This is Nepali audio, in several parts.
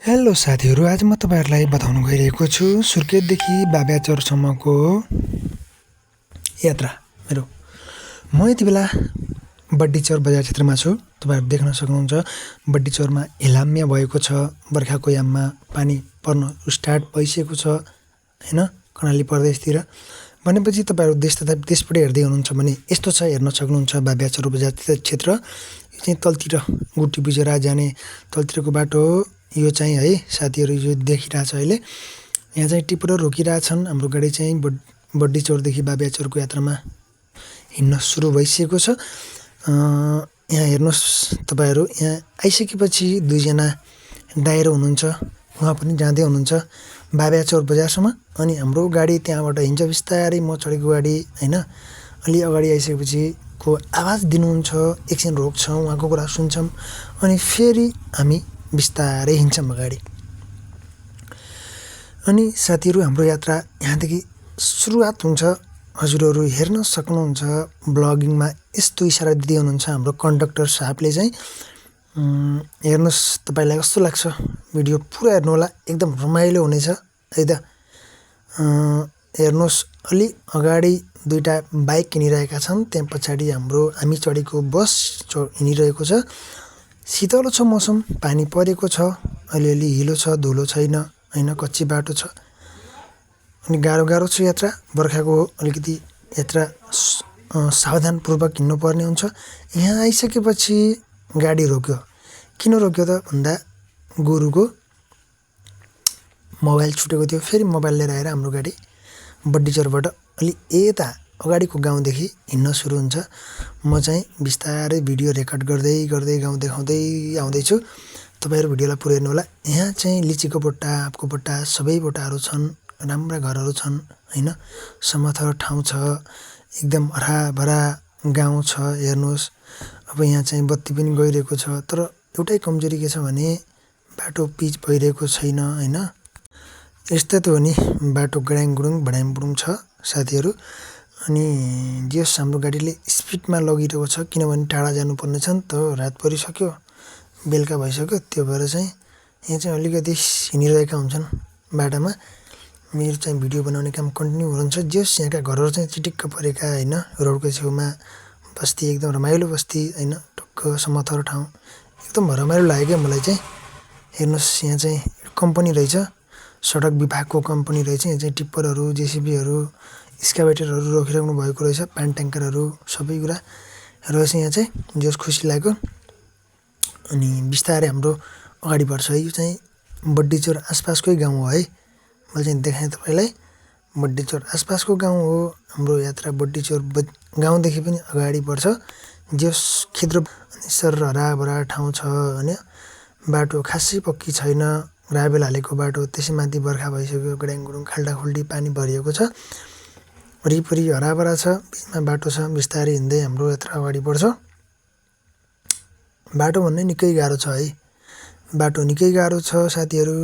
हेलो साथीहरू, आज म तपाईहरुलाई बताउन गइरहेको छु सुर्खेतदेखि बाब्याचौरसम्मको यात्रा मेरो। म यति बेला बड्डीचौर बजार क्षेत्रमा छु। तपाईहरु देख्न सक्नुहुन्छ बड्डीचौरमा हिलाम्य भएको छ। बर्खाको याममा पानी पर्न स्टार्ट भइसकेको छ हैन, कर्णाली प्रदेशतिर। भनेपछि तपाईहरु देश तथा देशबाट हेर्दै हुनुहुन्छ भने यस्तो छ, हेर्न सक्नुहुन्छ बाब्याचौर बजार क्षेत्र। यो चाहिँ तलतिर गुटी बुझेर जाने तलतिरको बाटो हो। यो चाहिँ है साथीहरु, यो देखिरहेछ अहिले। यहाँ चाहिँ टिप्परहरु रोकिरहेछन्। हाम्रो गाडी चाहिँ बड्डीचौरदेखि बाब्याचौरको यात्रामा हिँड्न सुरु भइसकेको छ। यहाँ हेर्नुस् तपाईहरु, यहाँ आइसकेपछि दुईजना दाइरो हुनुहुन्छ, उहाँ पनि जाँदै हुनुहुन्छ बाब्याचौर बजारसम्म। अनि हाम्रो गाडी त्यहाँबाट हिँड्छ बिस्तारै, म चढेको गाडी हैन। अलि अगाडि आइसकेपछि को आवाज दिनुहुन्छ, एकछिन रोक्छौं, उहाँको कुरा सुन्छौं, अनि फेरि हामी बिस्तारै हिँड्छौं अगाडि। अनि साथीहरु, हाम्रो यात्रा यहाँदेखि सुरुवात हुन्छ। हजुरहरु हेर्न सक्नुहुन्छ ब्लगिङमा यस्तो इशारा दिँदै हुनुहुन्छ हाम्रो कन्डक्टर साहबले चाहिँ। हेर्नुस् तपाईलाई कस्तो लाग्छ, भिडियो पुरा हेर्नु होला, एकदम रमाइलो हुनेछ है त। हेर्नुस् अलि अगाडि दुईटा बाइक हिँडिरहेका छन्, त्यहाँ पछाडि हामी चढेको बस हिँडिरहेको छ। शीतलो छ मौसम, पानी परेको छ, अलिअलि हिलो छ, धुलो छैन हैन, कच्ची बाटो छ। अनि गाह्रो छ यात्रा, बर्खाको अलिकति यात्रा सावधानपूर्वक हिँड्नुपर्ने हुन्छ। यहाँ आइसकेपछि गाडी रोक्यो। किन रोक्यो त भन्दा गुरुको मोबाइल छुटेको थियो। फेरि मोबाइल लिएर आएर हाम्रो गाडी बड्डीचौरबाट अलि यता अगाडिको गाउँदेखि हिँड्न सुरु हुन्छ। म चाहिँ बिस्तारै भिडियो रेकर्ड गर्दै गाउँ देखाउँदै आउँदैछु। तपाईहरु भिडियोलाई पुरै हेर्नु होला। यहाँ चाहिँ लिचीको बोट्टा, आँपको बोट्टा, सबै बोट्टाहरु छन्, राम्रा घरहरु छन् हैन। समथर ठाउँ छ, एकदम हराभरा गाउँ छ। हेर्नुस् अब यहाँ चाहिँ बत्ती पनि गइरहेको छ, तर एउटै कमजोरी के छ भने बाटो पिच भइरहेको छैन हैन। यस्तै त हो नि, बाटो गडाङगुडुङ छ साथीहरु। अनि जस हाम्रो गाडीले स्पिडमा लगिरहेको छ, किनभने टाढा जानुपर्ने छ नि त, रात परिसक्यो, बेलुका भइसक्यो। त्यो भएर चाहिँ यहाँ चाहिँ अलिकति हिँडिरहेका हुन्छन् बाटामा। मेरो चाहिँ भिडियो बनाउने काम कन्टिन्यू हुन्छ। जस यहाँका घरहरु चाहिँ चिटिक्क परेका हैन, रोडको छेउमा बस्ती, एकदम रमाइलो बस्ती हैन, टक्क समथर ठाउँ, एकदम रमाइलो लाग्यो क्या मलाई चाहिँ। हेर्नुस् यहाँ चाहिँ कम्पनी रहेछ, सडक विभागको कम्पनी रहेछ। यहाँ चाहिँ टिप्परहरु, जेसीबीहरु, एक्सकाभेटरहरु रोकिराख्नु भएको रहेछ, पानी ट्याङ्करहरु सबै कुरा रहेछ यहाँ चाहिँ। जस खुसी लाग्यो। अनि बिस्तारै हाम्रो अगाडि बढ्छ है। यो चाहिँ बड्डीचौर आसपासकै गाउँ हो है। मैले चाहिँ देखाएँ तपाईलाई, बड्डीचौर आसपासको गाउँ हो हाम्रो यात्रा। बड्डीचौर गाउँदेखि पनि अगाडि बढ्छ। जस खेद्रो अनि सर हराभरा ठाउँ छ हैन। बाटो खासै पक्की छैन, ग्राभेल हालेको बाटो। त्यसैमाथि बर्खा भइसक्यो, गडाङगुडुङ खाल्डाखुल्डी पानी भरिएको छ, वरिपरि हराभरा छ, बिचमा बाटो छ। बिस्तारै हिँड्दै हाम्रो यात्रा अगाडि बढ्छ। बाटो भन्ने निकै गाह्रो छ है, बाटो निकै गाह्रो छ साथीहरु।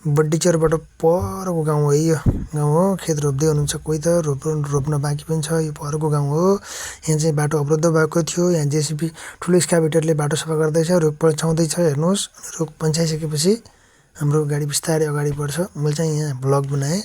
बड्डीचौरबाट परको गाउँ हो यो गाउँ हो। खेत रोप्दै हुनुहुन्छ कोही त, रोप्न बाँकी पनि छ। यो परको गाउँ हो। यहाँ चाहिँ बाटो अवरुद्ध भएको थियो। यहाँ जेसीबी ठुलो एक्सकाभेटरले बाटो सफा गर्दैछ, रुख पन्छाउँदैछ। हेर्नुस्, रुख पन्छाइसकेपछि हाम्रो गाडी बिस्तारै अगाडि बढ्छ। मैले चाहिँ यहाँ भ्लग बनाएँ।